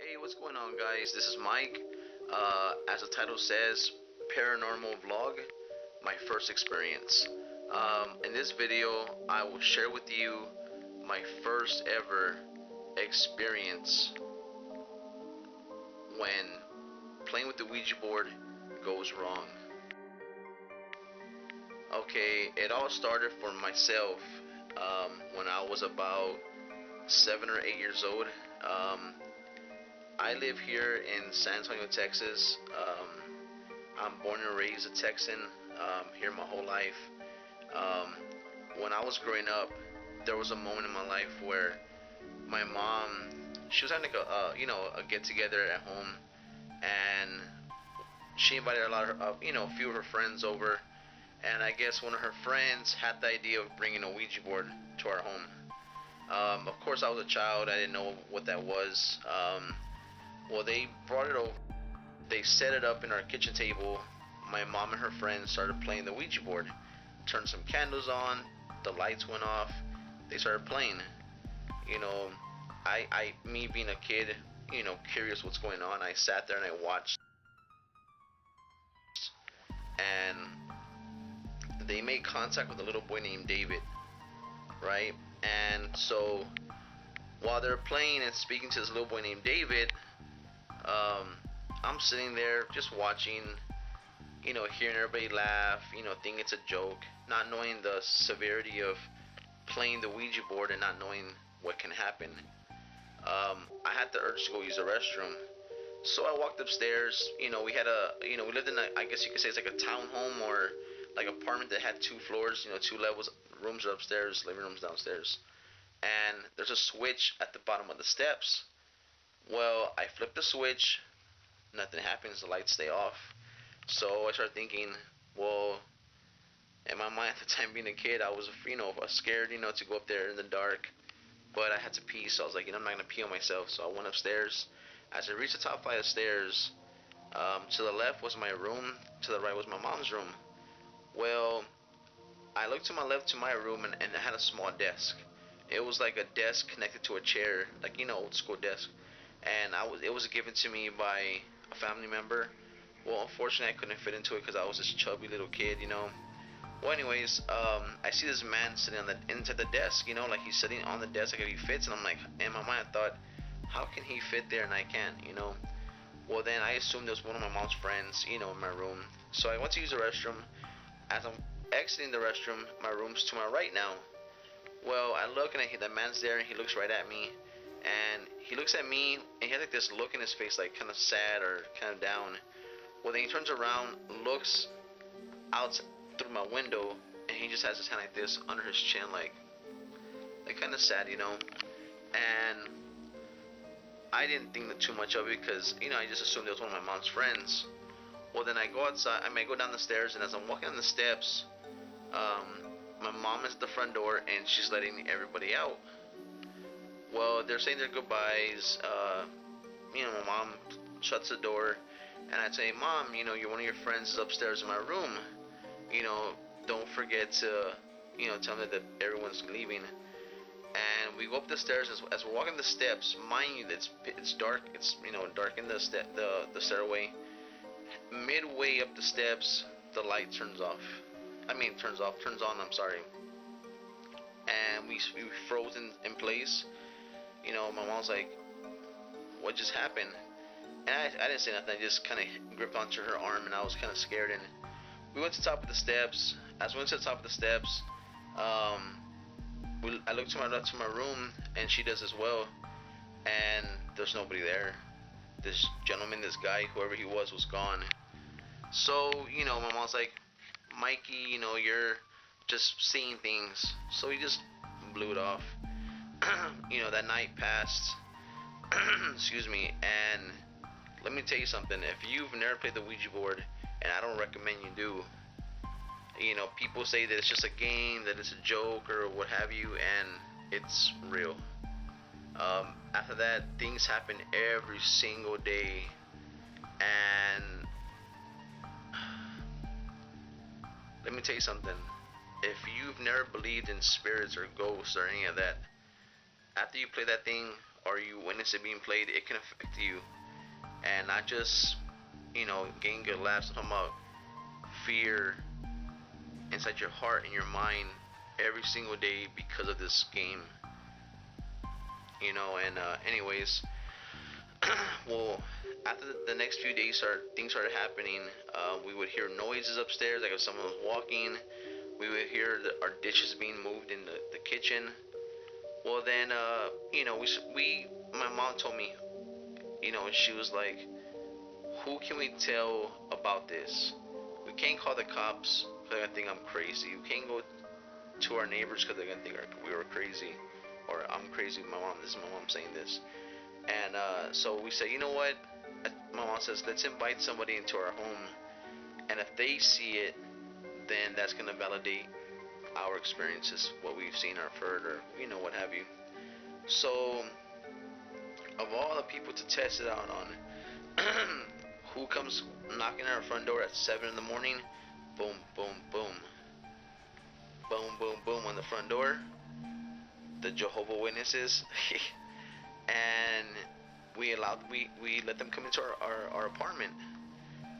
Hey, what's going on, guys? This is Mike. As the title says, Paranormal Vlog, my first experience. In this video, I will share with you my first ever experience when playing with the Ouija board goes wrong. Okay, it all started for myself when I was about 7 or 8 years old. I live here in San Antonio, Texas. I'm born and raised a Texan, here my whole life. When I was growing up, there was a moment in my life where my mom, she was having like a get together at home, and she invited a lot of a few of her friends over, and I guess one of her friends had the idea of bringing a Ouija board to our home. Of course, I was a child. I didn't know what that was. Well, they brought it over. They set it up in our kitchen table. My mom and her friends started playing the Ouija board. Turned some candles on. The lights went off. They started playing. You know, me being a kid, curious what's going on, I sat there and I watched. And they made contact with a little boy named David, right? And so while they're playing and speaking to this little boy named David, I'm sitting there just watching, hearing everybody laugh, thinking it's a joke, not knowing the severity of playing the Ouija board and not knowing what can happen. I had the urge to go use the restroom, so I walked upstairs. We had we lived in I guess you could say it's like a townhome or like apartment that had 2 floors, 2 levels. Rooms are upstairs, living rooms downstairs, and there's a switch at the bottom of the steps. Well, I flipped the switch, nothing happens, the lights stay off. So I started thinking, well, in my mind at the time being a kid, I was, scared, to go up there in the dark. But I had to pee, so I was like, I'm not going to pee on myself. So I went upstairs. As I reached the top flight of stairs, to the left was my room, to the right was my mom's room. Well, I looked to my left to my room, and it had a small desk. It was like a desk connected to a chair, like, old school desk. And it was given to me by a family member. Well, unfortunately, I couldn't fit into it because I was this chubby little kid. Well, anyways, I see this man sitting inside the desk, like he's sitting on the desk, like he fits, and I'm like, in my mind, I thought, how can he fit there and I can't, Well, then I assumed it was one of my mom's friends, in my room. So I went to use the restroom. As I'm exiting the restroom, my room's to my right now. Well, I look and the man's there, and he looks right at me. And he looks at me, and he has like this look in his face, like kind of sad or kind of down. Well, then he turns around, looks out through my window, and he just has his hand like this under his chin, like kind of sad, And I didn't think too much of it because, I just assumed it was one of my mom's friends. Well, then I go outside, I go down the stairs, and as I'm walking down the steps, my mom is at the front door, and she's letting everybody out. Well, they're saying their goodbyes. My mom shuts the door, and I'd say, Mom, one of your friends is upstairs in my room. Don't forget to, tell them that everyone's leaving. And we go up the stairs. As we're walking the steps, mind you, it's dark. It's dark in the stairway. Midway up the steps, the light turns off. Turns on. I'm sorry. And we froze in place. My mom's like, what just happened? And I didn't say nothing. I just kind of gripped onto her arm, and I was kind of scared. And we went to the top of the steps. As we went to the top of the steps, I looked to my left to my room, and she does as well. And there's nobody there. This gentleman, this guy, whoever he was gone. So, my mom's like, Mikey, you're just seeing things. So he just blew it off. That night passed. Excuse me. And let me tell you something. If you've never played the Ouija board, and I don't recommend you do, people say that it's just a game, that it's a joke or what have you, and it's real. After that, things happen every single day, and let me tell you something. If you've never believed in spirits or ghosts or any of that, after you play that thing or you witness it being played, it can affect you, and not just getting good laughs. I'm talking about fear inside your heart and your mind every single day because of this game. And anyways, well, after the next few days things started happening. We would hear noises upstairs, like if someone was walking. We would hear our dishes being moved in the kitchen. Well, then my mom told me, she was like, who can we tell about this? We can't call the cops because they're gonna think I'm crazy. We can't go to our neighbors because they're gonna think we were crazy, or I'm crazy. This is my mom saying this. And so we say, you know what? My mom says, let's invite somebody into our home, and if they see it, then that's gonna validate our experiences, what we've seen or heard, or what have you. So, of all the people to test it out on, who comes knocking on our front door at 7 in the morning? Boom, boom, boom, boom, boom, boom on the front door. The Jehovah's Witnesses, and we let them come into our apartment.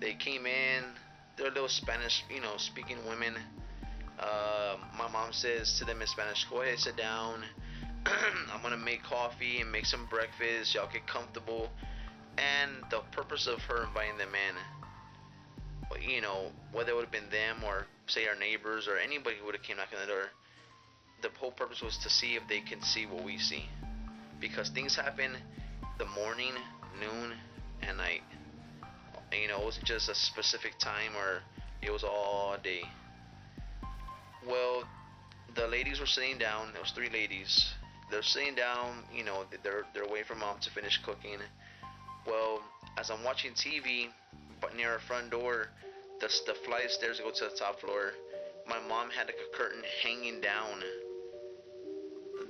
They came in. They're little Spanish, speaking women. My mom says to them in Spanish, go ahead, sit down. I'm gonna make coffee and make some breakfast. Y'all get comfortable. And the purpose of her inviting them in, whether it would have been them or say our neighbors or anybody who would have came knocking on the door, the whole purpose was to see if they can see what we see, because things happen the morning, noon, and night. It wasn't just a specific time, or it was all day. Well, the ladies were sitting down. There was 3 ladies. They're sitting down. They're waiting for mom to finish cooking. Well, as I'm watching TV, but near our front door, the flight of stairs to go to the top floor, my mom had like a curtain hanging down.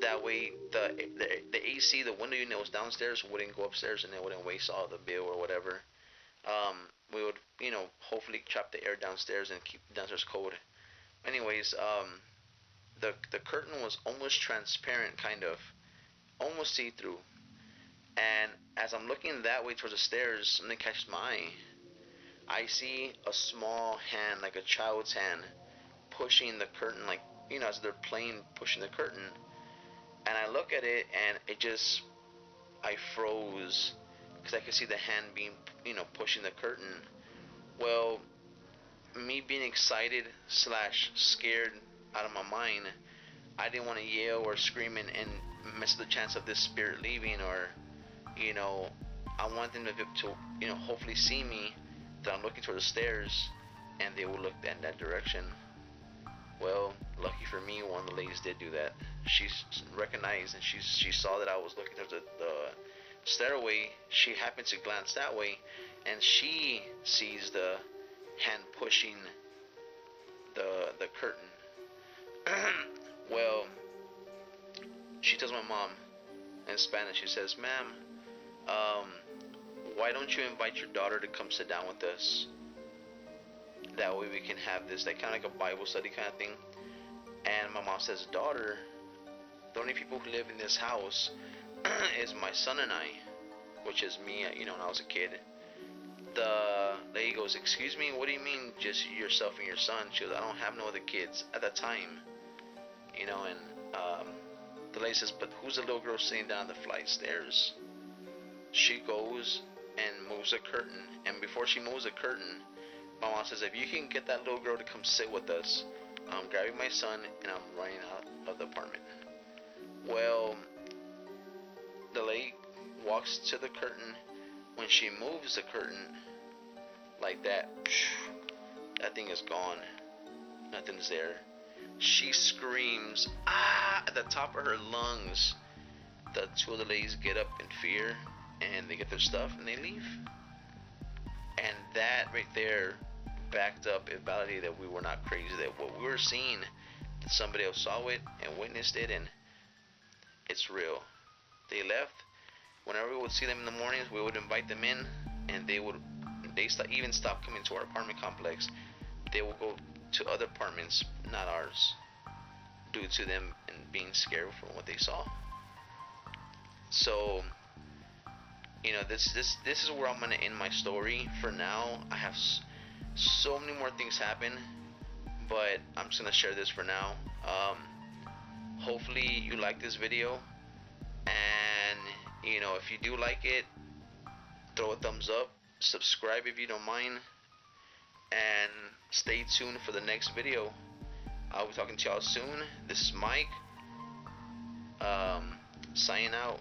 That way, the AC, the window unit was downstairs, wouldn't go upstairs, and it wouldn't waste all the bill or whatever. We would, hopefully trap the air downstairs and keep downstairs cold. Anyways, the curtain was almost transparent, kind of, almost see-through. And as I'm looking that way towards the stairs, something catches my eye. I see a small hand, like a child's hand, pushing the curtain, like, as they're playing, pushing the curtain. And I look at it, and I froze, because I could see the hand being, pushing the curtain. Well, me being excited / scared out of my mind, I didn't want to yell or scream and miss the chance of this spirit leaving, or, I want them to hopefully see me, that I'm looking toward the stairs, and they will look in that direction. Well, lucky for me, one of the ladies did do that. She recognized, and she saw that I was looking towards the stairway. She happened to glance that way, and she sees the hand pushing the curtain. Well, she tells my mom in Spanish. She says, "Ma'am, why don't you invite your daughter to come sit down with us? That way we can have this, like, kind of like a Bible study kind of thing." And my mom says, "Daughter, the only people who live in this house is my son and I," which is me, when I was a kid. The lady goes, "Excuse me, what do you mean just yourself and your son?" She goes, "I don't have no other kids at that time." And the lady says, "But who's the little girl sitting down the flight of stairs?" She goes and moves the curtain, and before she moves the curtain, my mom says, "If you can get that little girl to come sit with us, I'm grabbing my son and I'm running out of the apartment." Well, the lady walks to the curtain. When she moves the curtain like that, that thing is gone. Nothing's there. She screams, "Ah!" at the top of her lungs. The 2 of the ladies get up in fear, and they get their stuff and they leave. And that right there backed up, it validated that we were not crazy, that what we were seeing, that somebody else saw it and witnessed it, and it's real. They left. Whenever we would see them in the mornings, we would invite them in, and they even stopped coming to our apartment complex. They would go to other apartments, not ours, due to them and being scared from what they saw. So, this is where I'm gonna end my story for now. I have so many more things happen, but I'm just gonna share this for now. Hopefully you like this video, and if you do like it, throw a thumbs up, subscribe if you don't mind, and stay tuned for the next video. I'll be talking to y'all soon. This is Mike, signing out.